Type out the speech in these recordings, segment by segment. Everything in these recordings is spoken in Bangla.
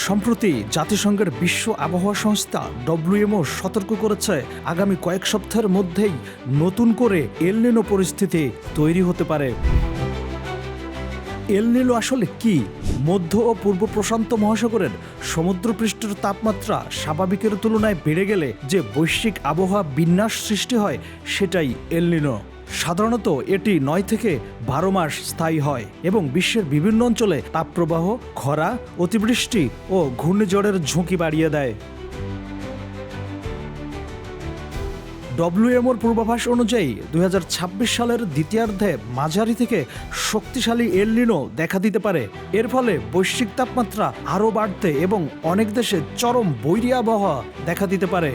সম্প্রতি জাতিসংঘের বিশ্ব আবহাওয়া সংস্থা ডব্লিউএমও সতর্ক করেছে আগামী কয়েক সপ্তাহের মধ্যেই নতুন করে এল নিনো পরিস্থিতি তৈরি হতে পারে। এল নিনো আসলে কি? মধ্য ও পূর্ব প্রশান্ত মহাসাগরের সমুদ্রপৃষ্ঠের তাপমাত্রা স্বাভাবিকের তুলনায় বেড়ে গেলে যে বৈশ্বিক আবহাওয়া বিন্যাস সৃষ্টি হয় সেটাই এল নিনো। সাধারণত এটি 9 থেকে 12 মাস স্থায়ী হয় এবং বিশ্বের বিভিন্ন অঞ্চলে তাপপ্রবাহ, খরা, অতিবৃষ্টি ও ঘূর্ণিঝড়ের ঝুঁকি বাড়িয়ে দেয়। ডব্লিউএমওর পূর্বাভাস অনুযায়ী 2026 সালের দ্বিতীয়ার্ধে মাঝারি থেকে শক্তিশালী এল নিনো দেখা দিতে পারে। এর ফলে বৈশ্বিক তাপমাত্রা আরও বাড়তে এবং অনেক দেশে চরম বৈরী আবহাওয়া দেখা দিতে পারে।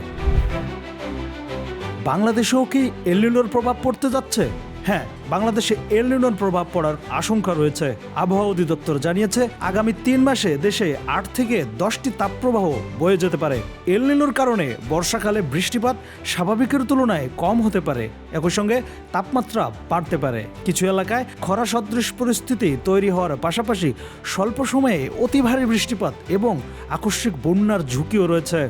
বাংলাদেশেও কি এল নিনোর প্রভাব পড়তে যাচ্ছে? হ্যাঁ, বাংলাদেশে এল নিনোর প্রভাব পড়ার আশঙ্কা রয়েছে। আবহাওয়া অধিদপ্তর জানিয়েছে আগামী 3 মাসে দেশে 8 থেকে 10টি তাপপ্রবাহ বয়ে যেতে পারে। এল নিনোর কারণে বর্ষাকালে বৃষ্টিপাত স্বাভাবিকের তুলনায় কম হতে পারে, একই সঙ্গে তাপমাত্রা বাড়তে পারে। কিছু এলাকায় খরা সদৃশ পরিস্থিতি তৈরি হওয়ার পাশাপাশি স্বল্প সময়ে অতি ভারী বৃষ্টিপাত এবং আকস্মিক বন্যার ঝুঁকিও রয়েছে।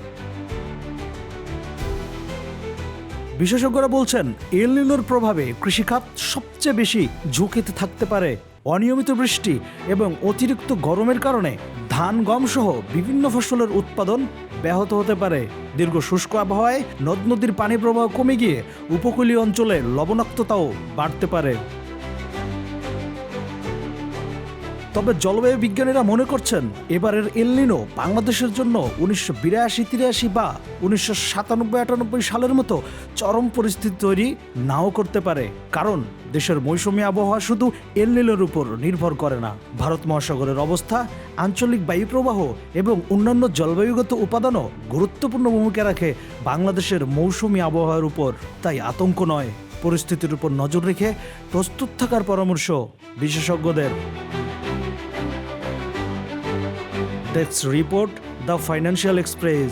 বিশেষজ্ঞরা বলছেন এল নিনোর প্রভাবে কৃষিখাত সবচেয়ে বেশি ঝুঁকিতে থাকতে পারে। অনিয়মিত বৃষ্টি এবং অতিরিক্ত গরমের কারণে ধান, গম সহ বিভিন্ন ফসলের উৎপাদন ব্যাহত হতে পারে। দীর্ঘ শুষ্ক আবহাওয়ায় নদ নদীর পানি প্রবাহ কমে গিয়ে উপকূলীয় অঞ্চলে লবণাক্ততাও বাড়তে পারে। তবে জলবায়ু বিজ্ঞানীরা মনে করছেন এবারের এল নিনো বাংলাদেশের জন্য 1982-83 বা 1997-98 সালের মতো চরম পরিস্থিতি তৈরি নাও করতে পারে, কারণ দেশের মৌসুমী আবহাওয়া শুধু এল নিনোর উপর নির্ভর করে না। ভারত মহাসাগরের অবস্থা, আঞ্চলিক বায়ুপ্রবাহ এবং অন্যান্য জলবায়ুগত উপাদানও গুরুত্বপূর্ণ ভূমিকা রাখে বাংলাদেশের মৌসুমী আবহাওয়ার উপর। তাই আতঙ্ক নয়, পরিস্থিতির উপর নজর রেখে প্রস্তুত থাকার পরামর্শ বিশেষজ্ঞদের। Desk report, The Financial Express.